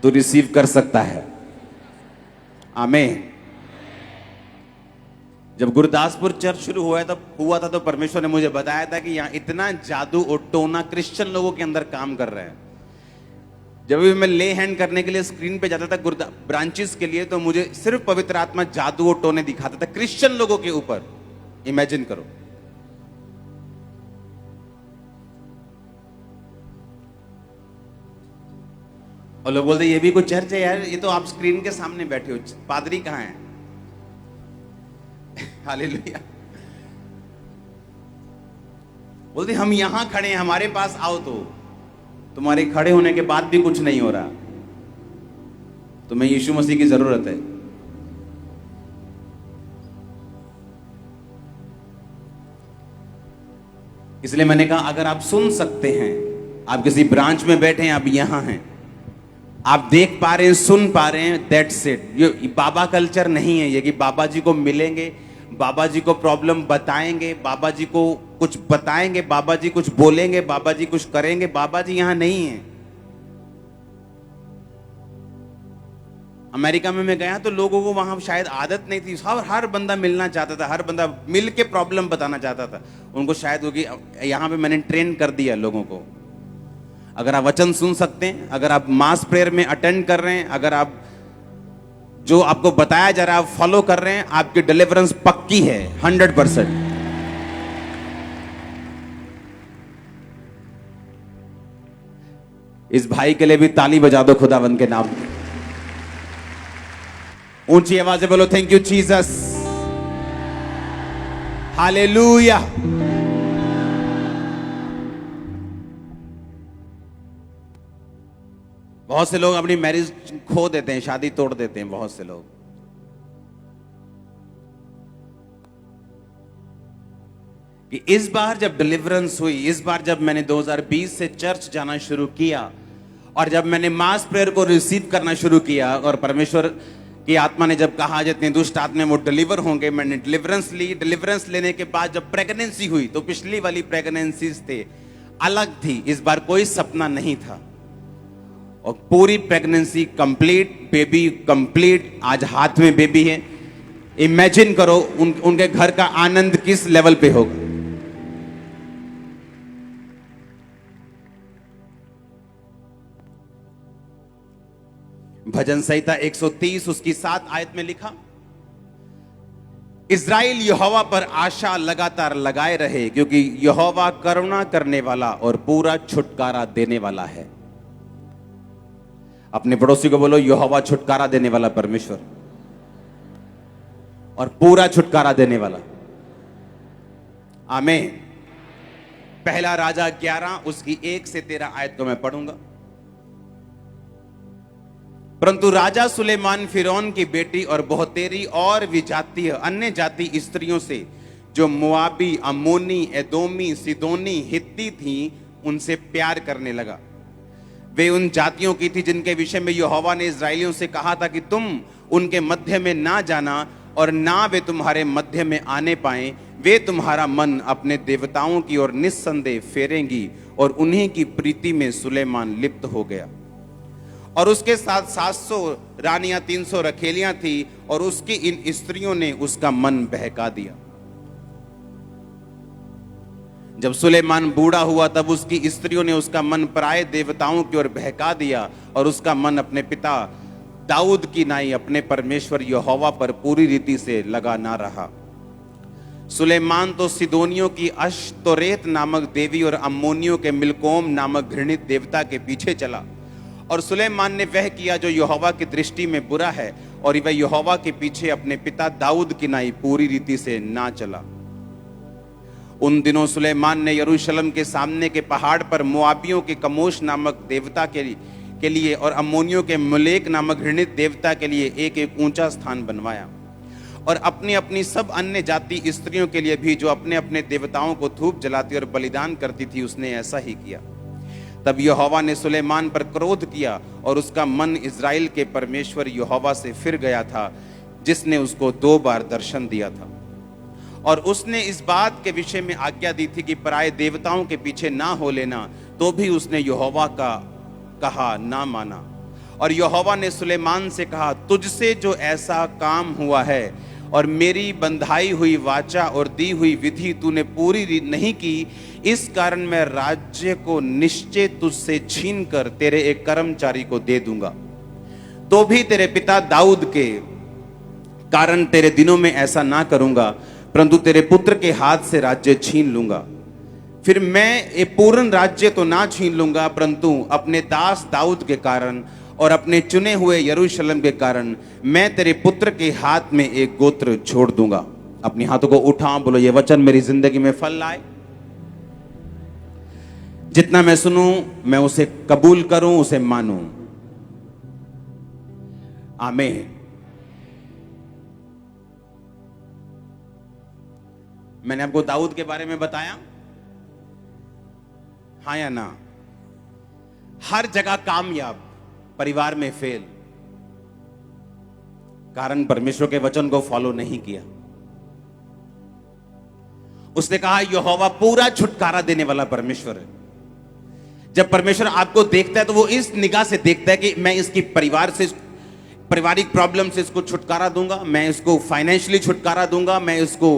तो रिसीव कर सकता है। आमीन। जब गुरदासपुर चर्च शुरू हुआ था तो परमेश्वर ने मुझे बताया था कि यहाँ इतना जादू और टोना क्रिश्चियन लोगों के अंदर काम कर रहे हैं। जब भी मैं ले हैंड करने के लिए स्क्रीन पे जाता था ब्रांचेस के लिए, तो मुझे सिर्फ पवित्र आत्मा जादू और टोने दिखाता था क्रिश्चियन लोगों के ऊपर। इमेजिन करो। और लोग बोलते ये भी कोई चर्च है यार, ये तो आप स्क्रीन के सामने बैठे हो, पादरी कहां है? हालेलुया। बोलते हम यहां खड़े हैं, हमारे पास आओ। तो तुम्हारे खड़े होने के बाद भी कुछ नहीं हो रहा, तुम्हें यीशु मसीह की जरूरत है। इसलिए मैंने कहा अगर आप सुन सकते हैं, आप किसी ब्रांच में बैठे हैं, आप यहां हैं, आप देख पा रहे हैं, सुन पा रहे हैं, दैट्स इट। ये बाबा कल्चर नहीं है ये कि बाबा जी को मिलेंगे, बाबा जी को प्रॉब्लम बताएंगे, बाबा जी को कुछ बताएंगे, बाबा जी कुछ बोलेंगे, बाबा जी कुछ करेंगे। बाबा जी यहां नहीं है। अमेरिका में मैं गया तो लोगों को वहां शायद आदत नहीं थी, हर बंदा मिलना चाहता था, हर बंदा मिल के प्रॉब्लम बताना चाहता था। उनको शायद होगी, यहां पे मैंने ट्रेन कर दिया लोगों को। अगर आप वचन सुन सकते हैं, अगर आप मास प्रेयर में अटेंड कर रहे हैं, अगर आप जो आपको बताया जा रहा है आप फॉलो कर रहे हैं, आपकी डिलीवरेंस पक्की है 100%। इस भाई के लिए भी ताली बजा दो खुदावंद के नाम में। ऊंची आवाज से बोलो थैंक यू जीसस, हालेलुया। बहुत से लोग अपनी मैरिज खो देते हैं, शादी तोड़ देते हैं। बहुत से लोग कि इस बार जब डिलीवरेंस हुई, इस बार जब मैंने 2020 से चर्च जाना शुरू किया और जब मैंने मास प्रेयर को रिसीव करना शुरू किया और परमेश्वर की आत्मा ने जब कहा जितने दुष्ट आत्मा वो डिलीवर होंगे, मैंने डिलीवरेंस ली। डिलीवरेंस लेने के बाद जब प्रेगनेंसी हुई तो पिछली वाली प्रेगनेंसीज थे अलग थी, इस बार कोई सपना नहीं था और पूरी प्रेगनेंसी कंप्लीट, बेबी कंप्लीट, आज हाथ में बेबी है। इमेजिन करो उनके घर का आनंद किस लेवल पे होगा। भजन संहिता 130 उसकी 7 आयत में लिखा, इज़राइल यहोवा पर आशा लगातार लगाए रहे क्योंकि यहोवा करुणा करने वाला और पूरा छुटकारा देने वाला है। अपने पड़ोसी को बोलो यहोवा छुटकारा देने वाला परमेश्वर और पूरा छुटकारा देने वाला। आमीन। पहला राजा 11 उसकी 1 से 13 आयत को मैं पढ़ूंगा। परंतु राजा सुलेमान फिरौन की बेटी और बहुतेरी और विजातीय अन्य जाति स्त्रियों से जो मोआबी, अम्मोनी, एदोमी, सिदोनी, हित्ती थी उनसे प्यार करने लगा। वे उन जातियों की थी जिनके विषय में यहोवा ने इस्राएलियों से कहा था कि तुम उनके मध्य में ना जाना और ना वे तुम्हारे मध्य में आने पाए। वे तुम्हारा मन अपने देवताओं की ओर निस्संदेह फेरेंगी और उन्हीं की प्रीति में सुलेमान लिप्त हो गया। और उसके साथ 700 रानियां, 300 रखेलियां थी और उसकी इन स्त्रियों ने उसका मन बहका दिया। जब सुलेमान बूढ़ा हुआ तब उसकी स्त्रियों ने उसका मन पराये देवताओं की ओर बहका दिया और उसका मन अपने पिता दाऊद की नाई अपने परमेश्वर यहोवा पर पूरी रीति से लगा ना रहा। सुलेमान तो सिदोनियों की अश्तोरेत नामक देवी और अम्मोनियों के मिलकोम नामक घृणित देवता के पीछे चला। और सुलेमान ने वह किया जो यहोवा की दृष्टि में बुरा है और वह यहोवा के पीछे अपने पिता दाऊद की नाई पूरी रीति से ना चला। उन दिनों सुलेमान ने यरूशलेम के सामने के पहाड़ पर मोआबियों के कमोश नामक देवता के लिए और अम्मोनियों के मुलेक नामक घृणित देवता के लिए एक एक ऊंचा स्थान बनवाया। और अपनी अपनी सब अन्य जाति स्त्रियों के लिए भी जो अपने अपने देवताओं को धूप जलाती और बलिदान करती थी उसने ऐसा ही किया। तब यहोवा ने सुलेमान पर क्रोध किया और उसका मन इज़राइल के परमेश्वर यहोवा से फिर गया था जिसने उसको 2 बार दर्शन दिया था। और उसने इस बात के विषय में आज्ञा दी थी कि पराये देवताओं के पीछे ना हो लेना, तो भी उसने यहोवा का कहा ना माना। और यहोवा ने सुलेमान से कहा, तुझसे जो ऐसा काम हुआ है और मेरी बंधाई हुई वाचा और दी हुई विधि तूने पूरी नहीं की, इस कारण मैं राज्य को निश्चय तुझसे छीन कर तेरे एक कर्मचारी को दे दूंगा। तो भी तेरे पिता दाऊद के कारण तेरे दिनों में ऐसा ना करूंगा, परंतु तेरे पुत्र के हाथ से राज्य छीन लूंगा। फिर मैं ये पूर्ण राज्य तो ना छीन लूंगा, परंतु अपने दास दाऊद के कारण और अपने चुने हुए यरूशलेम के कारण मैं तेरे पुत्र के हाथ में एक गोत्र छोड़ दूंगा। अपने हाथों को उठाओ, बोलो ये वचन मेरी जिंदगी में फल लाए। जितना मैं सुनूं मैं उसे कबूल करूं, उसे मानूं। आमीन। मैंने आपको दाऊद के बारे में बताया, हाँ या ना? हर जगह कामयाब, परिवार में फेल, कारण परमेश्वर के वचन को फॉलो नहीं किया। उसने कहा यहोवा पूरा छुटकारा देने वाला परमेश्वर है। जब परमेश्वर आपको देखता है तो वो इस निगाह से देखता है कि मैं इसकी पारिवारिक प्रॉब्लम से इसको छुटकारा दूंगा, मैं इसको फाइनेंशियली छुटकारा दूंगा, मैं इसको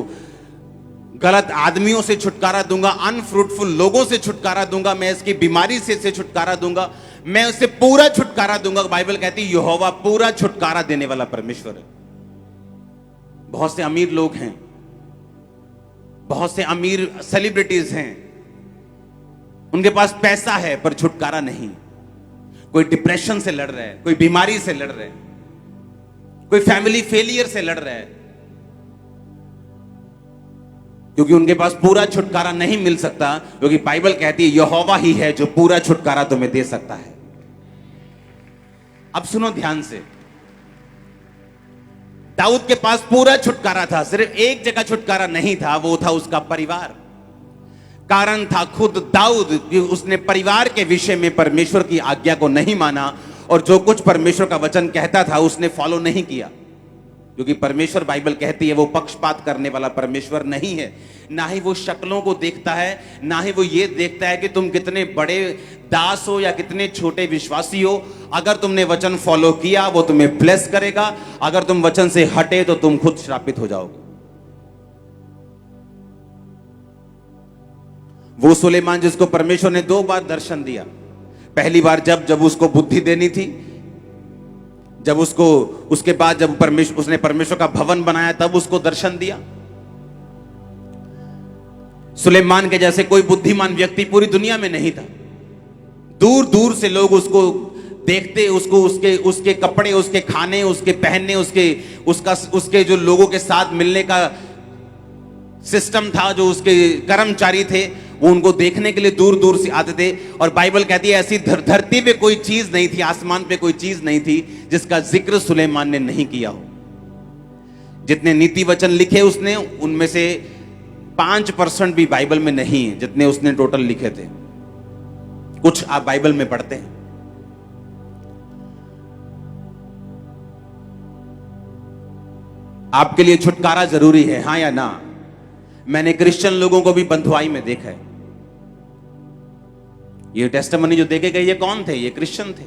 गलत आदमियों से छुटकारा दूंगा, अनफ्रूटफुल लोगों से छुटकारा दूंगा, मैं इसकी बीमारी से छुटकारा दूंगा, मैं उसे पूरा छुटकारा दूंगा। बाइबल कहती है यहोवा पूरा छुटकारा देने वाला परमेश्वर है। बहुत से अमीर लोग हैं, बहुत से अमीर सेलिब्रिटीज हैं, उनके पास पैसा है पर छुटकारा नहीं। कोई डिप्रेशन से लड़ रहा है, कोई बीमारी से लड़ रहा है, कोई फैमिली फेलियर से लड़ रहा है, क्योंकि उनके पास पूरा छुटकारा नहीं मिल सकता, क्योंकि बाइबल कहती है यहोवा ही है जो पूरा छुटकारा तुम्हें दे सकता है। अब सुनो ध्यान से, दाऊद के पास पूरा छुटकारा था, सिर्फ एक जगह छुटकारा नहीं था, वो था उसका परिवार। कारण था खुद दाऊद, उसने परिवार के विषय में परमेश्वर की आज्ञा को नहीं माना और जो कुछ परमेश्वर का वचन कहता था उसने फॉलो नहीं किया। क्योंकि परमेश्वर, बाइबल कहती है, वो पक्षपात करने वाला परमेश्वर नहीं है। ना ही वो शक्लों को देखता है, ना ही वो ये देखता है कि तुम कितने बड़े दास हो या कितने छोटे विश्वासी हो। अगर तुमने वचन फॉलो किया वो तुम्हें ब्लेस करेगा, अगर तुम वचन से हटे तो तुम खुद श्रापित हो जाओगे। वो सुलेमान जिसको परमेश्वर ने 2 बार दर्शन दिया, पहली बार जब उसको बुद्धि देनी थी, जब उसको, उसके बाद जब उसने परमेश्वर का भवन बनाया तब उसको दर्शन दिया। सुलेमान के जैसे कोई बुद्धिमान व्यक्ति पूरी दुनिया में नहीं था। दूर दूर से लोग उसको देखते, उसको उसके कपड़े, उसके खाने, उसके पहनने, उसके जो लोगों के साथ मिलने का सिस्टम था, जो उसके कर्मचारी थे, वो उनको देखने के लिए दूर दूर से आते थे। और बाइबल कहती है ऐसी धरती पे कोई चीज नहीं थी, आसमान पे कोई चीज नहीं थी जिसका जिक्र सुलेमान ने नहीं किया हो। जितने नीति वचन लिखे उसने, उनमें से 5% भी बाइबल में नहीं है जितने उसने टोटल लिखे थे। कुछ आप बाइबल में पढ़ते हैं। आपके लिए छुटकारा जरूरी है, हाँ या ना? मैंने क्रिश्चियन लोगों को भी बंधुआई में देखा है। ये टेस्टिमनी जो देखे गए, ये कौन थे? ये क्रिश्चियन थे।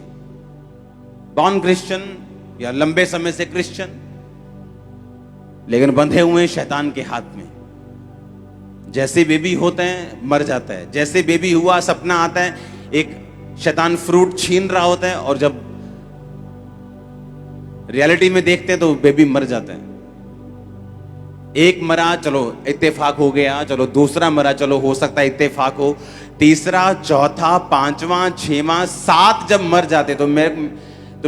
कौन क्रिश्चियन? या लंबे समय से क्रिश्चियन, लेकिन बंधे हुए शैतान के हाथ में। जैसे बेबी होते हैं मर जाता है, जैसे बेबी हुआ सपना आता है, एक शैतान फ्रूट छीन रहा होता है, और जब रियलिटी में देखते हैं तो बेबी मर जाता है। एक मरा, चलो इत्तेफाक हो गया, चलो दूसरा मरा, चलो हो सकता है इत्तेफाक हो, तीसरा, चौथा, 5वां, 6वां, 7 जब मर जाते तो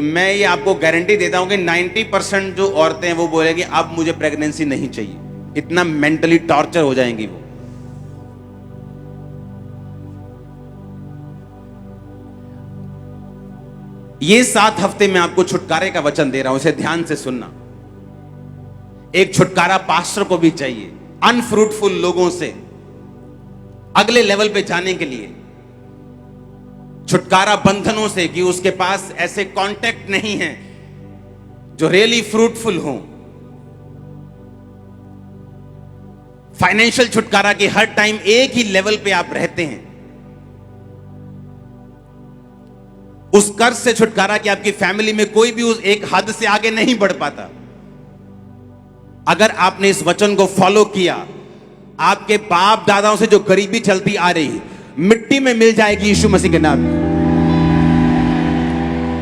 मैं ये आपको गारंटी देता हूं कि 90% जो औरतें हैं वो बोलेंगी अब मुझे प्रेगनेंसी नहीं चाहिए। इतना मेंटली टॉर्चर हो जाएंगी वो। ये 7 हफ्ते में आपको छुटकारे का वचन दे रहा हूं, इसे ध्यान से सुनना। एक छुटकारा पास्टर को भी चाहिए अनफ्रूटफुल लोगों से अगले लेवल पे जाने के लिए। छुटकारा बंधनों से, कि उसके पास ऐसे कांटेक्ट नहीं है जो रियली फ्रूटफुल हो। फाइनेंशियल छुटकारा कि हर टाइम एक ही लेवल पे आप रहते हैं। उस कर्ज से छुटकारा कि आपकी फैमिली में कोई भी उस एक हद से आगे नहीं बढ़ पाता। अगर आपने इस वचन को फॉलो किया, आपके बाप दादाओं से जो गरीबी चलती आ रही मिट्टी में मिल जाएगी यीशु मसीह के नाम में।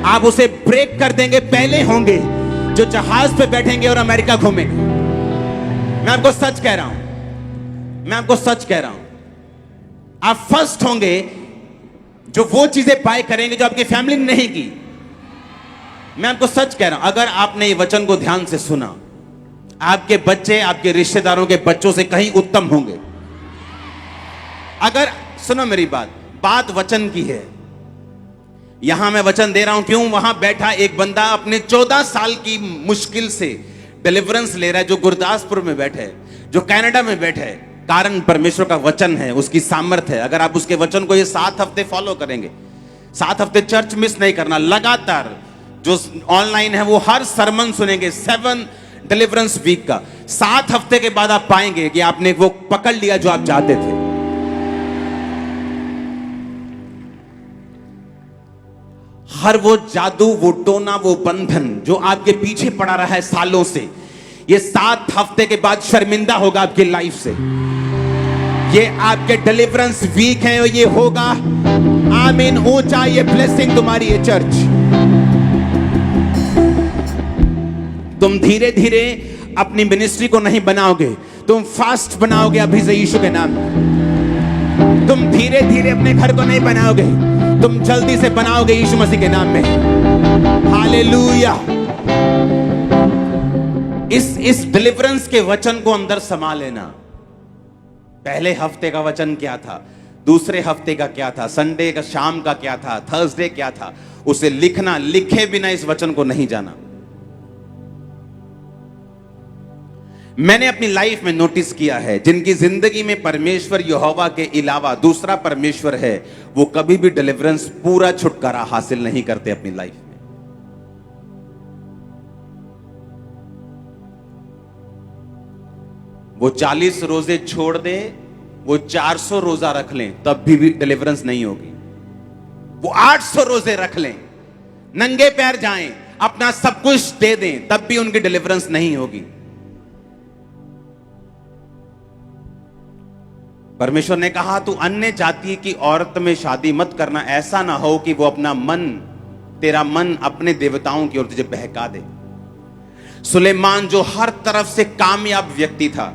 आप उसे ब्रेक कर देंगे, पहले होंगे जो जहाज पे बैठेंगे और अमेरिका घूमेंगे। मैं आपको सच कह रहा हूं, मैं आपको सच कह रहा हूं, आप फर्स्ट होंगे जो वो चीजें पाए करेंगे जो आपकी फैमिली ने नहीं की। मैं आपको सच कह रहा हूं, अगर आपने ये वचन को ध्यान से सुना, आपके बच्चे आपके रिश्तेदारों के बच्चों से कहीं उत्तम होंगे। अगर सुनो मेरी बात वचन की है। यहां मैं वचन दे रहा हूं, क्यों? वहां बैठा एक बंदा अपने 14 साल की मुश्किल से डिलीवरेंस ले रहा है, जो गुरदासपुर में बैठे है, जो कनाडा में बैठे है। कारण परमेश्वर का वचन है, उसकी सामर्थ्य है। अगर आप उसके वचन को ये 7 हफ्ते फॉलो करेंगे, 7 हफ्ते चर्च मिस नहीं करना, लगातार जो ऑनलाइन है वो हर सरमन सुनेंगे, 7 डिलीवरेंस वीक का, 7 हफ्ते के बाद आप पाएंगे कि आपने वो पकड़ लिया जो आप चाहते थे। हर वो जादू, वो टोना, वो बंधन जो आपके पीछे पड़ा रहा है सालों से, ये 7 हफ्ते के बाद शर्मिंदा होगा आपकी लाइफ से। ये आपके डिलीवरेंस वीक है और ये होगा, आमीन, ऊंचा ये ब्लेसिंग तुम्हारी है चर्च। तुम धीरे धीरे अपनी मिनिस्ट्री को नहीं बनाओगे, तुम फास्ट बनाओगे अभी से यीशु के नाम। तुम धीरे धीरे अपने घर को नहीं बनाओगे, तुम जल्दी से बनाओगे यीशु मसीह के नाम में। हालेलुया। इस डिलीवरेंस के वचन को अंदर समा लेना। पहले हफ्ते का वचन क्या था, दूसरे हफ्ते का क्या था, संडे का शाम का क्या था, थर्सडे क्या था, उसे लिखना। लिखे बिना इस वचन को नहीं जाना। मैंने अपनी लाइफ में नोटिस किया है, जिनकी जिंदगी में परमेश्वर यहोवा के अलावा दूसरा परमेश्वर है, वो कभी भी डिलीवरेंस, पूरा छुटकारा हासिल नहीं करते अपनी लाइफ में। वो 40 रोजे छोड़ दे, वो 400 रोजा रख लें, तब भी डिलीवरेंस नहीं होगी। वो 800 रोजे रख लें, नंगे पैर जाएं, अपना सब कुछ दे दें, तब भी उनकी डिलीवरेंस नहीं होगी। परमेश्वर ने कहा, तू अन्य जाति की औरत में शादी मत करना, ऐसा ना हो कि वो अपना मन, तेरा मन अपने देवताओं की ओर तुझे बहका दे। सुलेमान जो हर तरफ से कामयाब व्यक्ति था,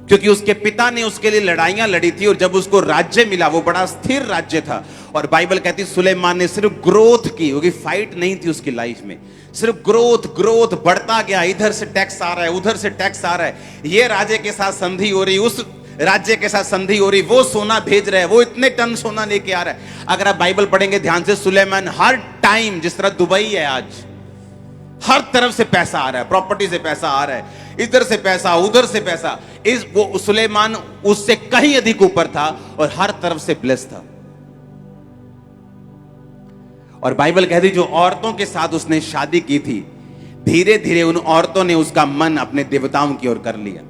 क्योंकि उसके पिता ने उसके लिए लड़ाइयां लड़ी थी, और जब उसको राज्य मिला वो बड़ा स्थिर राज्य था। और बाइबल कहती सुलेमान ने सिर्फ ग्रोथ की, क्योंकि फाइट नहीं थी उसकी लाइफ में, सिर्फ ग्रोथ बढ़ता गया। इधर से टैक्स आ रहा है, उधर से टैक्स आ रहा है, ये राज्य के साथ संधि हो रही, उस राज्य के साथ संधि हो रही, वो सोना भेज रहे हैं, वो इतने टन सोना लेके आ रहा है। अगर आप बाइबल पढ़ेंगे ध्यान से, सुलेमान हर टाइम, जिस तरह दुबई है आज, हर तरफ से पैसा आ रहा है, प्रॉपर्टी से पैसा आ रहा है, इधर से पैसा, उधर से पैसा, वो सुलेमान उससे कहीं अधिक ऊपर था और हर तरफ से ब्लेस था। और बाइबल कहती जो औरतों के साथ उसने शादी की थी, धीरे धीरे उन औरतों ने उसका मन अपने देवताओं की ओर कर लिया।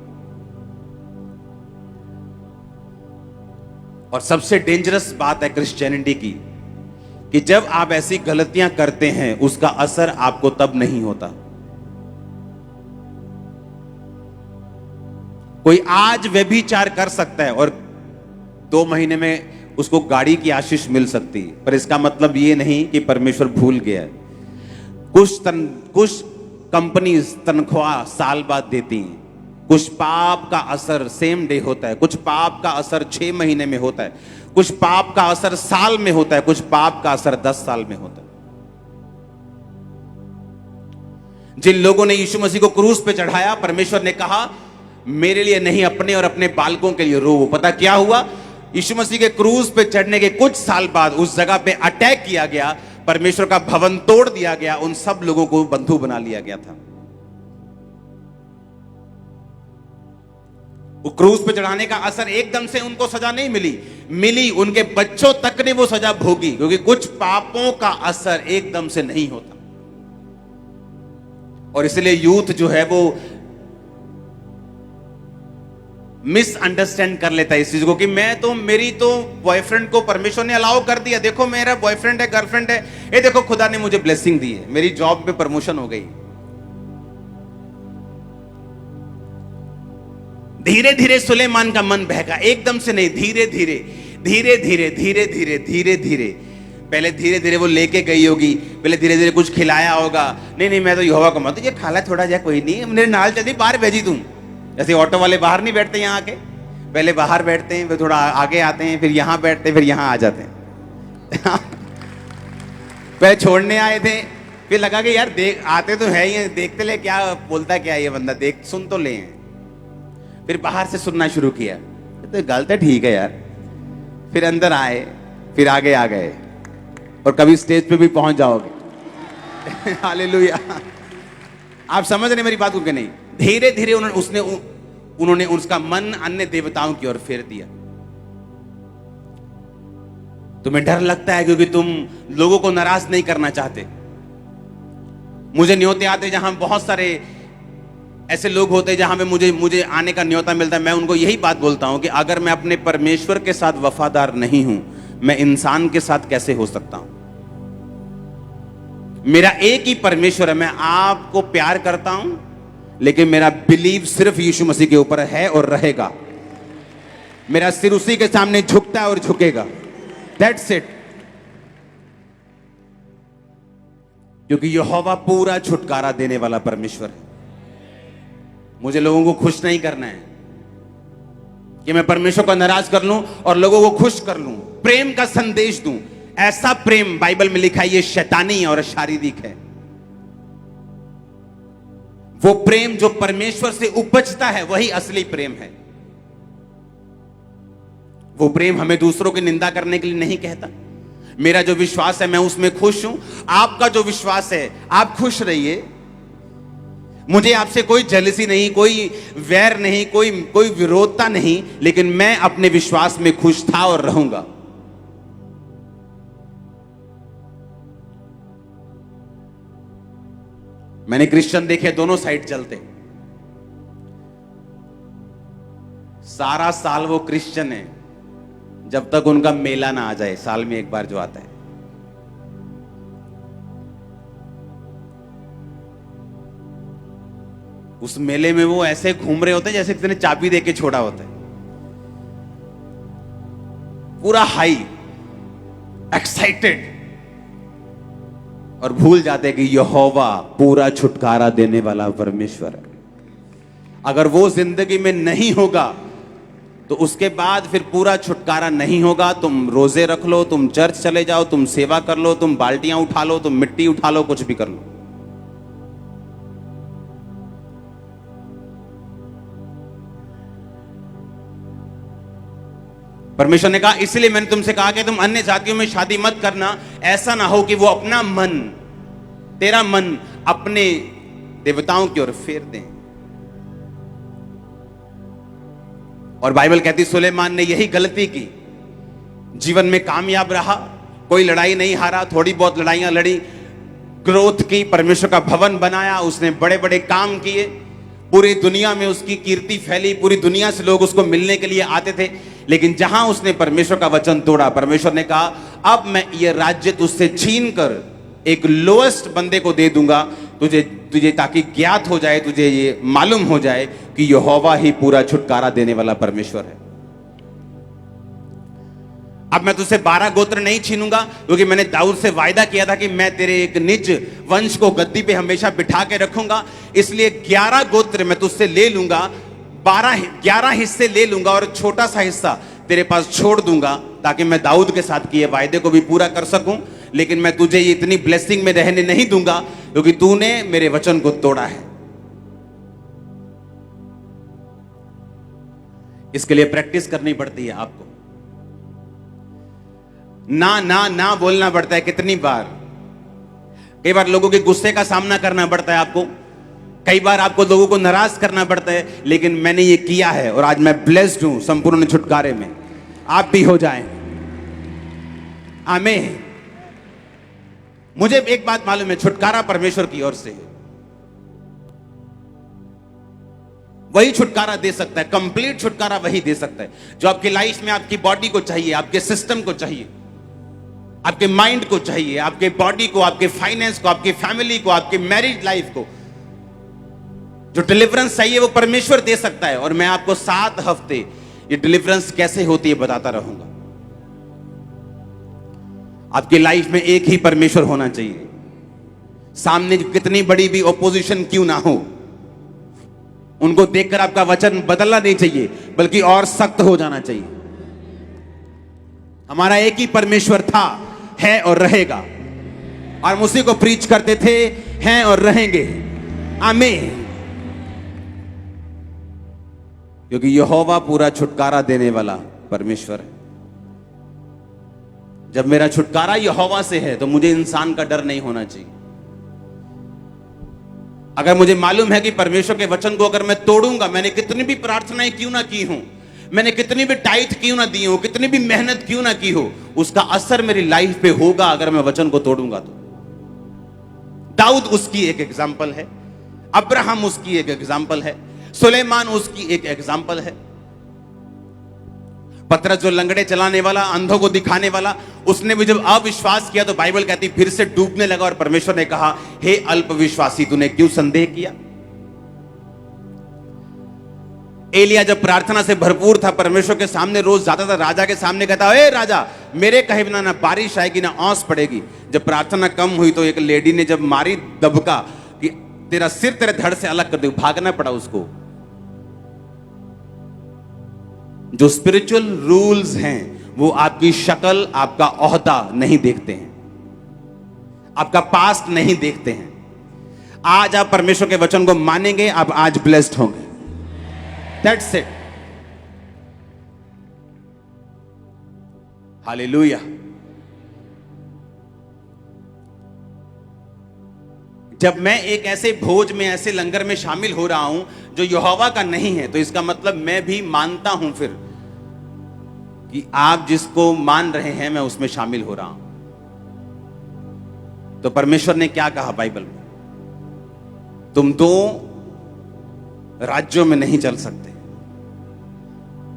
और सबसे डेंजरस बात है क्रिश्चियनिटी की, कि जब आप ऐसी गलतियां करते हैं, उसका असर आपको तब नहीं होता। कोई आज व्यभिचार कर सकता है और 2 महीने में उसको गाड़ी की आशीष मिल सकती है, पर इसका मतलब ये नहीं कि परमेश्वर भूल गया है। कुछ कंपनीज तनख्वाह साल बाद देती हैं, कुछ पाप का असर सेम डे होता है, कुछ पाप का असर 6 महीने में होता है, कुछ पाप का असर साल में होता है, कुछ पाप का असर 10 साल में होता है। जिन लोगों ने यीशु मसीह को क्रूस पे चढ़ाया, परमेश्वर ने कहा मेरे लिए नहीं, अपने और अपने बालकों के लिए रो। पता क्या हुआ? यीशु मसीह के क्रूस पे चढ़ने के कुछ साल बाद उस जगह पे अटैक किया गया, परमेश्वर का भवन तोड़ दिया गया, उन सब लोगों को बंधु बना लिया गया था। वो क्रूस पे चढ़ाने का असर एकदम से उनको सजा नहीं मिली, उनके बच्चों तक ने वो सजा भोगी, क्योंकि कुछ पापों का असर एकदम से नहीं होता। और इसलिए यूथ जो है वो मिसअंडरस्टैंड कर लेता है इस चीज को कि मेरी तो बॉयफ्रेंड को परमेश्वर ने अलाउ कर दिया, देखो मेरा बॉयफ्रेंड है, गर्लफ्रेंड है, ये देखो खुदा ने मुझे ब्लेसिंग दी है, मेरी जॉब में प्रमोशन हो गई। धीरे धीरे सुलेमान का मन बहका, एकदम से नहीं, धीरे धीरे धीरे धीरे धीरे धीरे धीरे धीरे। पहले धीरे धीरे वो लेके गई होगी, पहले धीरे धीरे कुछ खिलाया होगा, नहीं नहीं मैं तो यहोवा को मानता हूं, ये खाला थोड़ा जा, कोई नहीं, मेरे नाल चलती, बाहर भेजी तुम। जैसे ऑटो वाले बाहर नहीं बैठते यहाँ आके, पहले बाहर बैठते हैं, फिर थोड़ा आगे आते हैं, फिर यहाँ बैठते हैं, फिर यहाँ आ जाते हैं। पहले छोड़ने आए थे, फिर लगा कि यार देख आते तो है ही, देखते ले क्या बोलता, क्या ये बंदा, देख सुन तो ले। फिर बाहर से सुनना शुरू किया, तो गलत है, ठीक है यार। फिर अंदर आए, फिर आगे आ गए, और कभी स्टेज पे भी पहुंच जाओगे। हालेलुया। आप समझ रहे मेरी बात को कि नहीं? धीरे धीरे उन्होंने उसका मन अन्य देवताओं की ओर फेर दिया। तुम्हें डर लगता है क्योंकि तुम लोगों को नाराज नहीं करना चाहते। मुझे न्योते आते जहां बहुत सारे ऐसे लोग होते जहां पे मुझे आने का न्योता मिलता है, मैं उनको यही बात बोलता हूं कि अगर मैं अपने परमेश्वर के साथ वफादार नहीं हूं, मैं इंसान के साथ कैसे हो सकता हूं? मेरा एक ही परमेश्वर है, मैं आपको प्यार करता हूं, लेकिन मेरा बिलीव सिर्फ यीशु मसीह के ऊपर है और रहेगा। मेरा सिर उसी के सामने झुकता है और झुकेगा। That's it. क्योंकि यहोवा पूरा छुटकारा देने वाला परमेश्वर है। मुझे लोगों को खुश नहीं करना है कि मैं परमेश्वर को नाराज कर लूं और लोगों को खुश कर लूं, प्रेम का संदेश दूं। ऐसा प्रेम बाइबल में लिखा है ये शैतानी और शारीरिक है। वो प्रेम जो परमेश्वर से उपजता है वही असली प्रेम है। वो प्रेम हमें दूसरों की निंदा करने के लिए नहीं कहता। मेरा जो विश्वास है मैं उसमें खुश हूं, आपका जो विश्वास है आप खुश रहिए। मुझे आपसे कोई जेलसी नहीं, कोई वैर नहीं, कोई विरोधता नहीं, लेकिन मैं अपने विश्वास में खुश था और रहूंगा। मैंने क्रिश्चियन देखे दोनों साइड चलते, सारा साल वो क्रिश्चियन है जब तक उनका मेला ना आ जाए, साल में एक बार जो आता है। उस मेले में वो ऐसे घूम रहे होते हैं जैसे किसी ने चाबी देके छोड़ा होता है, पूरा हाई एक्साइटेड, और भूल जाते कि यहोवा पूरा छुटकारा देने वाला परमेश्वर है। अगर वो जिंदगी में नहीं होगा तो उसके बाद फिर पूरा छुटकारा नहीं होगा। तुम रोजे रख लो, तुम चर्च चले जाओ, तुम सेवा कर लो, तुम बाल्टियां उठा लो, तुम मिट्टी उठा लो, कुछ भी कर लो, परमेश्वर ने कहा, इसलिए मैंने तुमसे कहा कि तुम अन्य जातियों में शादी मत करना। ऐसा ना हो कि वो अपना मन, तेरा मन अपने देवताओं की ओर फेर दें। और बाइबल कहती सुलेमान ने यही गलती की, जीवन में कामयाब रहा, कोई लड़ाई नहीं हारा, थोड़ी बहुत लड़ाइयां लड़ी, ग्रोथ की, परमेश्वर का भवन बनाया, उसने बड़े बड़े काम किए, पूरी दुनिया में उसकी कीर्ति फैली, पूरी दुनिया से लोग उसको मिलने के लिए आते थे। लेकिन जहां उसने परमेश्वर का वचन तोड़ा, परमेश्वर ने कहा अब मैं ये राज्य तुझसे छीन कर एक लोएस्ट बंदे को दे दूंगा, तुझे ताकि ज्ञात हो जाए, तुझे ये मालूम हो जाए कि यहोवा ही पूरा छुटकारा देने वाला परमेश्वर है। अब मैं तुझसे 12 गोत्र नहीं छीनूंगा, क्योंकि मैंने दाऊद से वायदा किया था कि मैं तेरे एक निज वंश को गद्दी पे हमेशा बिठा के रखूंगा। इसलिए 11 गोत्र मैं तुझसे ले लूंगा, 11 हिस्से ले लूंगा और छोटा सा हिस्सा तेरे पास छोड़ दूंगा, ताकि मैं दाऊद के साथ किए वायदे को भी पूरा कर सकूं। लेकिन मैं तुझे ये इतनी ब्लेसिंग में रहने नहीं दूंगा, क्योंकि तूने मेरे वचन को तोड़ा है। इसके लिए प्रैक्टिस करनी पड़ती है आपको, ना ना ना बोलना पड़ता है। कितनी बार, कई बार लोगों के गुस्से का सामना करना पड़ता है आपको, कई बार आपको लोगों को नाराज करना पड़ता है, लेकिन मैंने ये किया है और आज मैं ब्लेस्ड हूं संपूर्ण छुटकारे में। आप भी हो जाएं। आमीन। मुझे एक बात मालूम है, छुटकारा परमेश्वर की ओर से है। वही छुटकारा दे सकता है, कंप्लीट छुटकारा वही दे सकता है जो आपकी लाइफ में आपकी बॉडी को चाहिए, आपके सिस्टम को चाहिए, आपके माइंड को चाहिए, आपके बॉडी को, आपके फाइनेंस को, आपकी फैमिली को, आपकी मैरिज लाइफ को। जो डिलीवरेंस चाहिए वो परमेश्वर दे सकता है। और मैं आपको 7 हफ्ते ये डिलीवरेंस कैसे होती है बताता रहूंगा। आपकी लाइफ में एक ही परमेश्वर होना चाहिए, सामने कितनी बड़ी भी ओपोजिशन क्यों ना हो, उनको देखकर आपका वचन बदलना नहीं चाहिए, बल्कि और सख्त हो जाना चाहिए। हमारा एक ही परमेश्वर था, है और रहेगा, और हम उसी को प्रीच करते थे, हैं और रहेंगे। आमीन। क्योंकि यहोवा पूरा छुटकारा देने वाला परमेश्वर है। जब मेरा छुटकारा यहोवा से है तो मुझे इंसान का डर नहीं होना चाहिए। अगर मुझे मालूम है कि परमेश्वर के वचन को अगर मैं तोड़ूंगा, मैंने कितनी भी प्रार्थनाएं क्यों ना की हूं, मैंने कितनी भी टाइट क्यों ना दी हो, कितनी भी मेहनत क्यों ना की हो, उसका असर मेरी लाइफ पे होगा अगर मैं वचन को तोड़ूंगा तो। दाऊद उसकी एक एग्जाम्पल है, अब्राहम उसकी एक एग्जाम्पल है, सुलेमान उसकी एक एग्जाम्पल है। पतरस जो लंगड़े चलाने वाला, अंधों को दिखाने वाला, उसने भी जब अविश्वास किया तो बाइबल कहती फिर से डूबने लगा और परमेश्वर ने कहा, हे अल्पविश्वासी, तूने क्यों संदेह किया। एलिया जब प्रार्थना से भरपूर था, परमेश्वर के सामने रोज जाता था, राजा के सामने कहता, ए राजा, मेरे कहे बिना ना बारिश आएगी ना ओस पड़ेगी। जब प्रार्थना कम हुई तो एक लेडी ने जब मारी दबका कि तेरा सिर तेरे धड़ से अलग कर दे, भागना पड़ा उसको। जो स्पिरिचुअल रूल्स हैं वो आपकी शक्ल, आपका ओहदा नहीं देखते हैं, आपका पास्ट नहीं देखते हैं। आज आप परमेश्वर के वचन को मानेंगे, आप आज ब्लेस्ड होंगे। That's it. हालेलुया। जब मैं एक ऐसे भोज में, ऐसे लंगर में शामिल हो रहा हूं जो यहोवा का नहीं है, तो इसका मतलब मैं भी मानता हूं फिर कि आप जिसको मान रहे हैं मैं उसमें शामिल हो रहा हूं। तो परमेश्वर ने क्या कहा बाइबल में, तुम 2 राज्यों में नहीं चल सकते,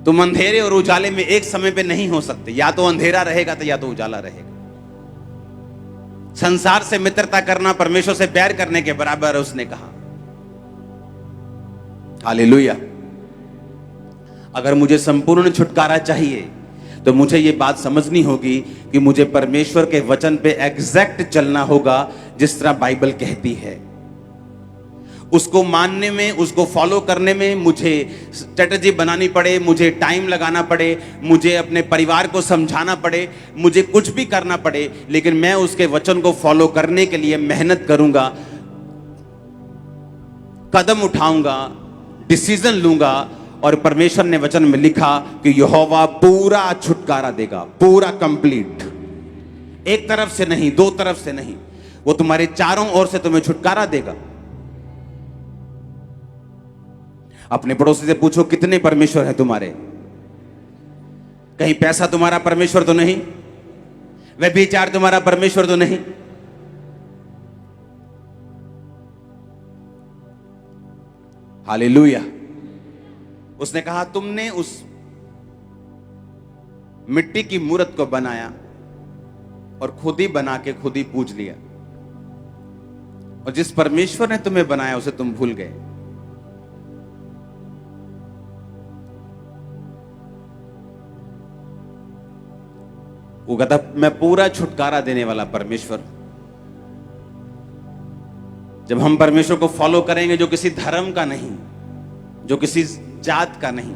तुम अंधेरे और उजाले में एक समय पे नहीं हो सकते। या तो अंधेरा रहेगा तो या तो उजाला रहेगा। संसार से मित्रता करना परमेश्वर से बैर करने के बराबर है, उसने कहा। हालेलुया। अगर मुझे संपूर्ण छुटकारा चाहिए तो मुझे यह बात समझनी होगी कि मुझे परमेश्वर के वचन पे एग्जैक्ट चलना होगा जिस तरह बाइबल कहती है। उसको मानने में, उसको फॉलो करने में मुझे स्ट्रेटजी बनानी पड़े, मुझे टाइम लगाना पड़े, मुझे अपने परिवार को समझाना पड़े, मुझे कुछ भी करना पड़े, लेकिन मैं उसके वचन को फॉलो करने के लिए मेहनत करूंगा, कदम उठाऊंगा, डिसीजन लूंगा। और परमेश्वर ने वचन में लिखा कि यहोवा पूरा छुटकारा देगा, पूरा कंप्लीट। एक तरफ से नहीं, 2 तरफ से नहीं, वो तुम्हारे चारों ओर से तुम्हें छुटकारा देगा। अपने पड़ोसी से पूछो, कितने परमेश्वर हैं तुम्हारे? कहीं पैसा तुम्हारा परमेश्वर तो नहीं? व्यभिचार तुम्हारा परमेश्वर तो नहीं? हालेलुया। उसने कहा, तुमने उस मिट्टी की मूरत को बनाया और खुद ही बना के खुद ही पूज लिया, और जिस परमेश्वर ने तुम्हें बनाया उसे तुम भूल गए। वो कहता, मैं पूरा छुटकारा देने वाला परमेश्वर। जब हम परमेश्वर को फॉलो करेंगे, जो किसी धर्म का नहीं, जो किसी जात का नहीं,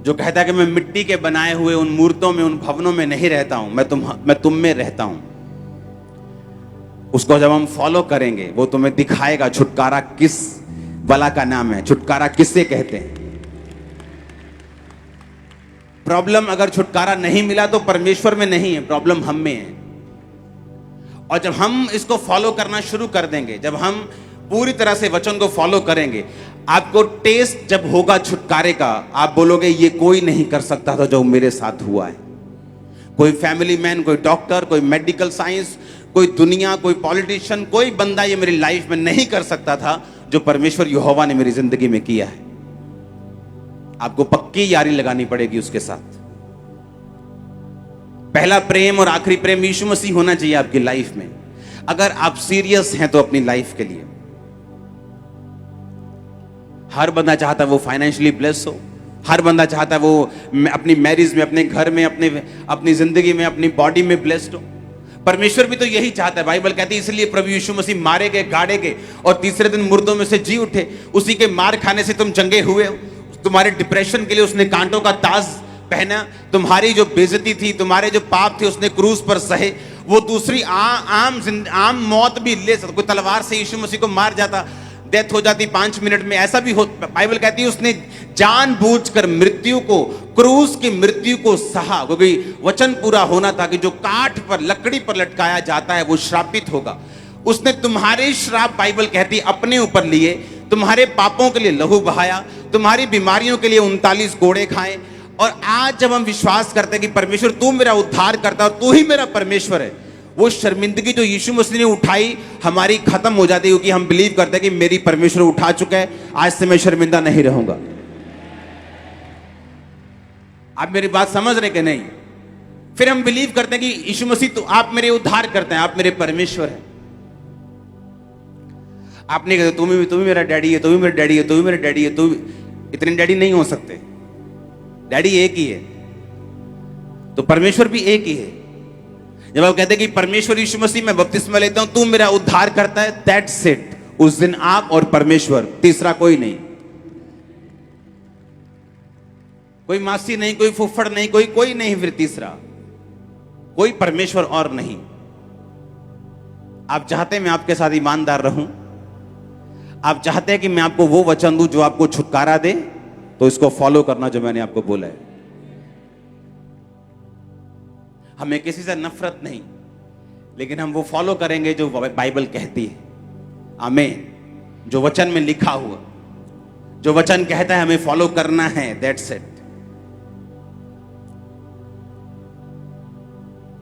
जो कहता है कि मैं मिट्टी के बनाए हुए उन मूर्तों में, उन भवनों में नहीं रहता हूं, मैं तुम में रहता हूं, उसको जब हम फॉलो करेंगे वो तुम्हें दिखाएगा छुटकारा किस बला का नाम है, छुटकारा किसे कहते हैं। प्रॉब्लम अगर छुटकारा नहीं मिला तो परमेश्वर में नहीं है, प्रॉब्लम हम में है। और जब हम इसको फॉलो करना शुरू कर देंगे, जब हम पूरी तरह से वचन को फॉलो करेंगे, आपको टेस्ट जब होगा छुटकारे का, आप बोलोगे ये कोई नहीं कर सकता था जो मेरे साथ हुआ है। कोई फैमिली मैन, कोई डॉक्टर, कोई मेडिकल साइंस, कोई दुनिया, कोई पॉलिटिशियन, कोई बंदा ये मेरी लाइफ में नहीं कर सकता था जो परमेश्वर यहोवा ने मेरी जिंदगी में किया है। आपको पक्की यारी लगानी पड़ेगी उसके साथ। पहला प्रेम और आखिरी प्रेम यीशु मसीह होना चाहिए आपकी लाइफ में, अगर आप सीरियस हैं तो अपनी लाइफ के लिए। हर बंदा चाहता है वो फाइनेंशियली ब्लेस हो, हर बंदा चाहता है वो अपनी मैरिज में, अपने घर में, अपनी जिंदगी में, अपनी बॉडी में ब्लेस्ड हो। परमेश्वर भी तो यही चाहता है। बाइबल कहती है इसलिए प्रभु यीशु मसीह मारे गए, गाड़े गए और तीसरे दिन मुर्दों में से जी उठे। उसी के मार खाने से तुम चंगे हुए हो। तुम्हारे डिप्रेशन के लिए उसने कांटों का ताज पहना, तुम्हारी जो बेइज्जती थी, तुम्हारे जो पाप थे उसने क्रूस पर सहे। वो दूसरी आम मौत भी ले सकता, कोई तलवार से यीशु मसीह को मार जाता, डेथ हो जाती 5 मिनट में, ऐसा भी हो। बाइबल कहती है उसने जानबूझकर मृत्यु को, क्रूस की मृत्यु को सहा, क्योंकि वचन पूरा होना था कि जो काठ पर, लकड़ी पर लटकाया जाता है वो श्रापित होगा। उसने तुम्हारे श्राप, बाइबल कहती है, अपने ऊपर लिए, तुम्हारे पापों के लिए लहू बहाया, तुम्हारी बीमारियों के लिए 39 कोड़े खाए। और आज जब हम विश्वास करते हैं कि परमेश्वर तू मेरा उद्धार करता है और तू ही मेरा परमेश्वर है, वो शर्मिंदगी जो यीशु मसीह ने उठाई हमारी खत्म हो जाती है, क्योंकि हम बिलीव करते हैं कि मेरी परमेश्वर उठा चुका है, आज से मैं शर्मिंदा नहीं रहूंगा। आप मेरी बात समझ रहे कि नहीं? फिर हम बिलीव करते हैं कि यीशु मसीह तो आप मेरे उद्धार करते हैं, आप मेरे परमेश्वर हैं। आप नहीं कहते तुम ही मेरा डैडी है, तुम ही मेरा डैडी है, तुम ही मेरा डैडी है। तुम इतने डैडी नहीं हो सकते, डैडी एक ही है, तो परमेश्वर भी एक ही है। जब आप कहते हैं कि परमेश्वर यीशु मसीह मैं बपतिस्मा लेता हूं, तू मेरा उद्धार करता है, दैट्स इट। उस दिन आप और परमेश्वर, तीसरा कोई नहीं, कोई मासी नहीं, कोई फुफ्फड़ नहीं, कोई नहीं, फिर तीसरा कोई परमेश्वर और नहीं। आप चाहते हैं मैं आपके साथ ईमानदार रहूं? आप चाहते हैं कि मैं आपको वो वचन दूं जो आपको छुटकारा दे? तो इसको फॉलो करना जो मैंने आपको बोला है। हमें किसी से नफरत नहीं, लेकिन हम वो फॉलो करेंगे जो बाइबल कहती है। आमीन। जो वचन में लिखा हुआ, जो वचन कहता है हमें फॉलो करना है, दैट्स इट।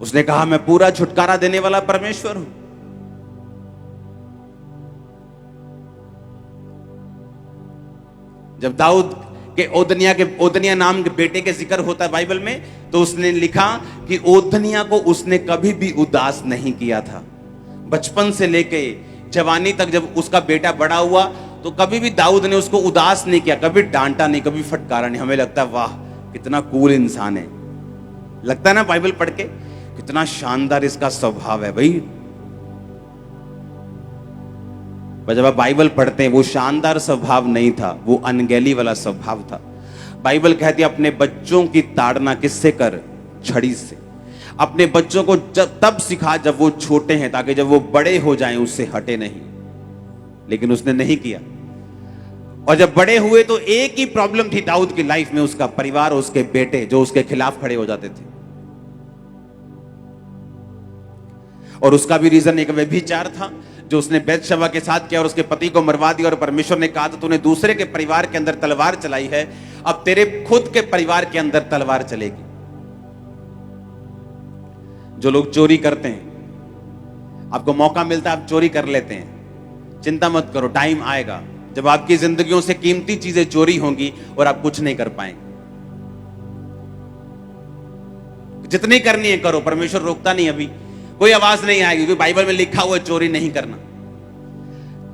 उसने कहा मैं पूरा छुटकारा देने वाला परमेश्वर हूं। जब दाऊद के ओदनिया नाम के बेटे के जिक्र होता है बाइबल में, तो उसने लिखा कि ओदनिया को उसने कभी भी उदास नहीं किया था। बचपन से लेके जवानी तक जब उसका बेटा बड़ा हुआ तो कभी भी दाऊद ने उसको उदास नहीं किया, कभी डांटा नहीं, कभी फटकारा नहीं। हमें लगता है वाह कितना कूल इंसान है, लगता है ना बाइबल पढ़ के कितना शानदार इसका स्वभाव है भाई। पर जब आप बाइबल पढ़ते हैं वो शानदार स्वभाव नहीं था, वो अनगैली वाला स्वभाव था। बाइबल कहती है अपने बच्चों की ताड़ना किससे कर? छड़ी से। अपने बच्चों को तब सिखा जब वो छोटे हैं, ताकि जब वो बड़े हो जाएं उससे हटे नहीं। लेकिन उसने नहीं किया। और जब बड़े हुए तो एक ही प्रॉब्लम थी दाऊद की लाइफ में, उसका परिवार, उसके बेटे जो उसके खिलाफ खड़े हो जाते थे। और उसका भी रीजन एक व्यभिचार था जो उसने बैतशबा के साथ किया और उसके पति को मरवा दिया। और परमेश्वर ने कहा था तूने दूसरे के परिवार के अंदर तलवार चलाई है, अब तेरे खुद के परिवार के अंदर तलवार चलेगी। जो लोग चोरी करते हैं, आपको मौका मिलता है आप चोरी कर लेते हैं, चिंता मत करो, टाइम आएगा जब आपकी जिंदगियों से कीमती चीजें चोरी होंगी और आप कुछ नहीं कर पाएंगे। जितनी करनी है करो, परमेश्वर रोकता नहीं, अभी कोई आवाज नहीं आएगी, क्योंकि बाइबल में लिखा हुआ है चोरी नहीं करना।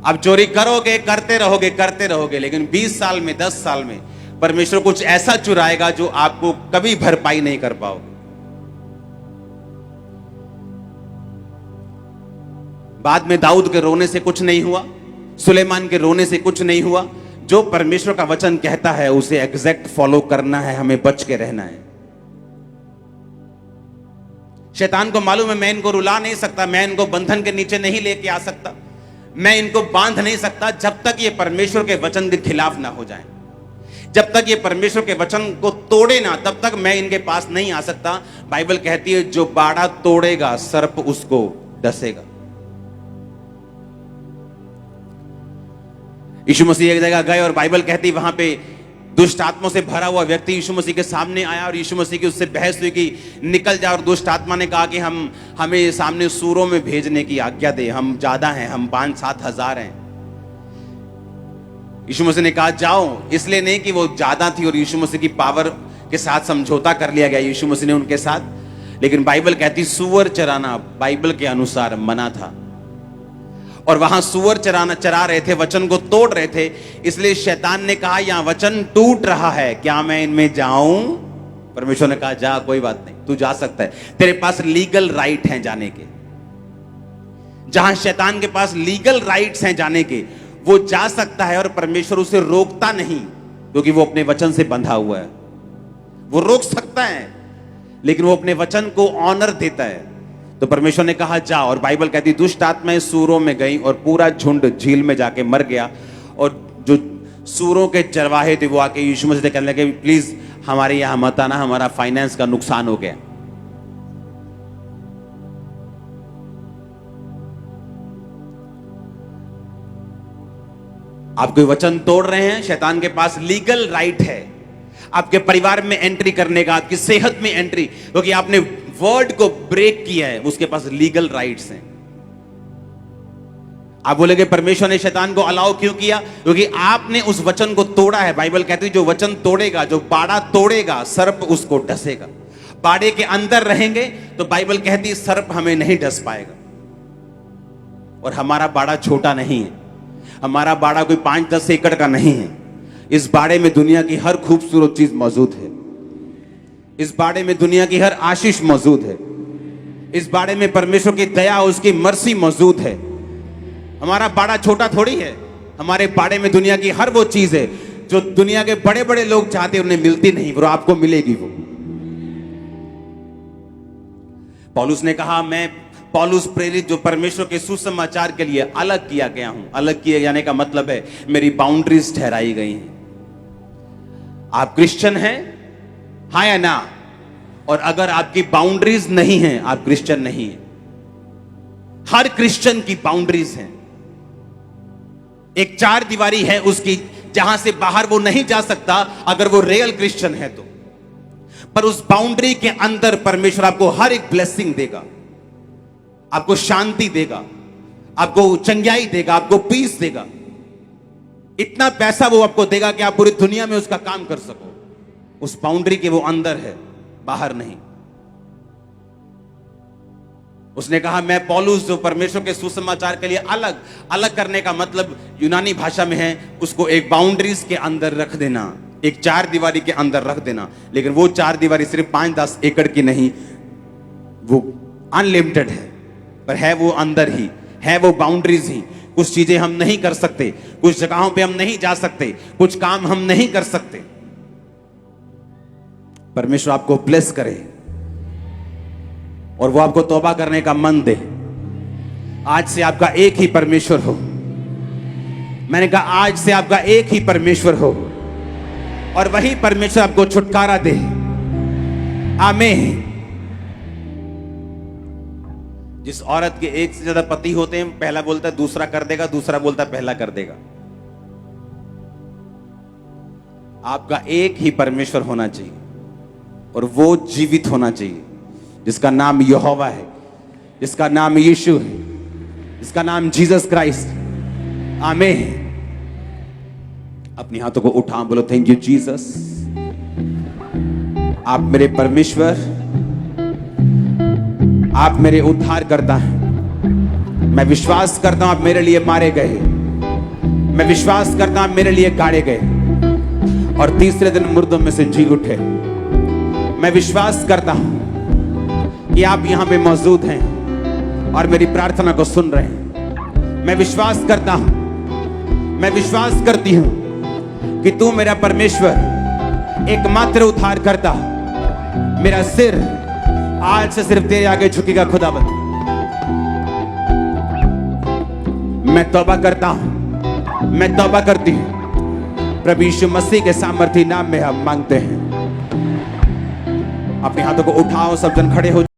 अब चोरी करोगे, करते रहोगे, लेकिन 20 साल में, 10 साल में परमेश्वर कुछ ऐसा चुराएगा जो आपको कभी भरपाई नहीं कर पाओगे। बाद में दाऊद के रोने से कुछ नहीं हुआ, सुलेमान के रोने से कुछ नहीं हुआ। जो परमेश्वर का वचन कहता है उसे एग्जैक्ट फॉलो करना है, हमें बच के रहना है। शैतान को मालूम है मैं इनको रुला नहीं सकता, मैं इनको बंधन के नीचे नहीं लेके आ सकता, मैं इनको बांध नहीं सकता जब तक ये परमेश्वर के वचन के खिलाफ ना हो जाए। जब तक ये परमेश्वर के वचन को तोड़े ना, तब तक मैं इनके पास नहीं आ सकता। बाइबल कहती है जो बाड़ा तोड़ेगा सर्प उसको डसेगा। यीशु मसीह एक जगह गए और बाइबल कहती वहां पे दुष्ट आत्मा से भरा हुआ व्यक्ति यीशु मसीह के सामने आया और यीशु मसीह की उससे बहस हुई कि निकल जा। और दुष्ट आत्मा ने कहा कि हमें सामने सूरों में भेजने की आज्ञा दे, हम ज्यादा हैं, हम 5-7 हजार हैं। यीशु मसीह ने कहा जाओ, इसलिए नहीं कि वो ज्यादा थी और यीशु मसीह की पावर के साथ समझौता कर लिया गया यीशु मसीह ने उनके साथ, लेकिन बाइबल कहती सूअर चराना बाइबल के अनुसार मना था। और वहां सूअर चरा रहे थे, वचन को तोड़ रहे थे, इसलिए शैतान ने कहा यहां वचन टूट रहा है, क्या मैं इनमें जाऊं? परमेश्वर ने कहा जा, कोई बात नहीं, तू जा सकता है, तेरे पास लीगल राइट हैं जाने के। जहां शैतान के पास लीगल राइट्स हैं जाने के, वो जा सकता है और परमेश्वर उसे रोकता नहीं, क्योंकि वो अपने वचन से बंधा हुआ है। वो रोक सकता है लेकिन वो अपने वचन को ऑनर देता है। तो परमेश्वर ने कहा जा, और बाइबल कहती दुष्ट आत्माएं सूरों में गई और पूरा झुंड झील में जाके मर गया। और जो सूरों के चरवाहे थे वो आके यीशु मसीह से कहने लगे प्लीज हमारे यहां मत आना, हमारा फाइनेंस का नुकसान हो गया। आप कोई वचन तोड़ रहे हैं, शैतान के पास लीगल राइट है आपके परिवार में एंट्री करने का, आपकी सेहत में एंट्री, क्योंकि आपने वर्ड को ब्रेक किया है, उसके पास लीगल राइट्स हैं। आप बोलेंगे परमेश्वर ने शैतान को अलाउ क्यों किया? क्योंकि आपने उस वचन को तोड़ा है। बाइबल कहती है जो वचन तोड़ेगा, जो बाड़ा तोड़ेगा, सर्प उसको डसेगा। बाड़े के अंदर रहेंगे तो बाइबल कहती है सर्प हमें नहीं डस पाएगा। और हमारा बाड़ा छोटा नहीं है, हमारा बाड़ा कोई 5-10 एकड़ का नहीं है। इस बाड़े में दुनिया की हर खूबसूरत चीज मौजूद है। इस बाड़े में दुनिया की हर आशीष मौजूद है। इस बाड़े में परमेश्वर की दया, उसकी मर्सी मौजूद है। हमारा बाड़ा छोटा थोड़ी है। हमारे बाड़े में दुनिया की हर वो चीज है जो दुनिया के बड़े बड़े लोग चाहते हैं, उन्हें मिलती नहीं, वो आपको मिलेगी। वो पौलुस ने कहा मैं पौलुस प्रेरित जो परमेश्वर के सुसमाचार के लिए अलग किया गया हूं। अलग किए जाने का मतलब है मेरी बाउंड्रीज ठहराई गई हैं। आप क्रिश्चियन हैं, हाँ या ना? और अगर आपकी बाउंड्रीज नहीं हैं, आप क्रिश्चियन नहीं हैं। हर क्रिश्चियन की बाउंड्रीज हैं। एक चार दीवारी है उसकी, जहां से बाहर वो नहीं जा सकता अगर वो रियल क्रिश्चियन है तो। पर उस बाउंड्री के अंदर परमेश्वर आपको हर एक ब्लेसिंग देगा, आपको शांति देगा, आपको चंगाई देगा, आपको पीस देगा। इतना पैसा वो आपको देगा कि आप पूरी दुनिया में उसका काम कर सको। उस बाउंड्री के वो अंदर है, बाहर नहीं। उसने कहा मैं पौलुस जो परमेश्वर के सुसमाचार के लिए अलग। अलग करने का मतलब यूनानी भाषा में है उसको एक बाउंड्रीज के अंदर रख देना, एक चार दीवारी के अंदर रख देना। लेकिन वो चार दीवारी सिर्फ 5-10 एकड़ की नहीं, वो अनलिमिटेड है, पर है वो अंदर ही है, वो बाउंड्रीज ही। कुछ चीजें हम नहीं कर सकते, कुछ जगहों पे हम नहीं जा सकते, कुछ काम हम नहीं कर सकते। परमेश्वर आपको ब्लेस करे और वो आपको तौबा करने का मन दे। आज से आपका एक ही परमेश्वर हो। मैंने कहा आज से आपका एक ही परमेश्वर हो और वही परमेश्वर आपको छुटकारा दे। आमीन। जिस औरत के एक से ज्यादा पति होते हैं, पहला बोलता है दूसरा कर देगा, दूसरा बोलता है पहला कर देगा। आपका एक ही परमेश्वर होना चाहिए और वो जीवित होना चाहिए, जिसका नाम यहोवा है, जिसका नाम यीशु है, जिसका नाम जीसस क्राइस्ट। आमीन। अपने हाथों को उठा बोलो थैंक यू जीसस, आप मेरे परमेश्वर, आप मेरे उद्धार करता हैं। मैं विश्वास करता हूं आप मेरे लिए मारे गए, मैं विश्वास करता हूं आप मेरे लिए गाड़े गए और तीसरे दिन मुर्दों में से जी उठे। मैं विश्वास करता हूं कि आप यहां पे मौजूद हैं और मेरी प्रार्थना को सुन रहे हैं। मैं विश्वास करता हूं, मैं विश्वास करती हूं कि तू मेरा परमेश्वर, एकमात्र उद्धार करता, मेरा सिर आज से सिर्फ तेरे आगे झुकेगा खुदावंद। मैं तौबा करता हूं, मैं तौबा करती हूं। प्रभु यीशु मसीह के सामर्थी नाम में हम मांगते हैं। अपने हाथों को उठाओ, सब जन खड़े हो।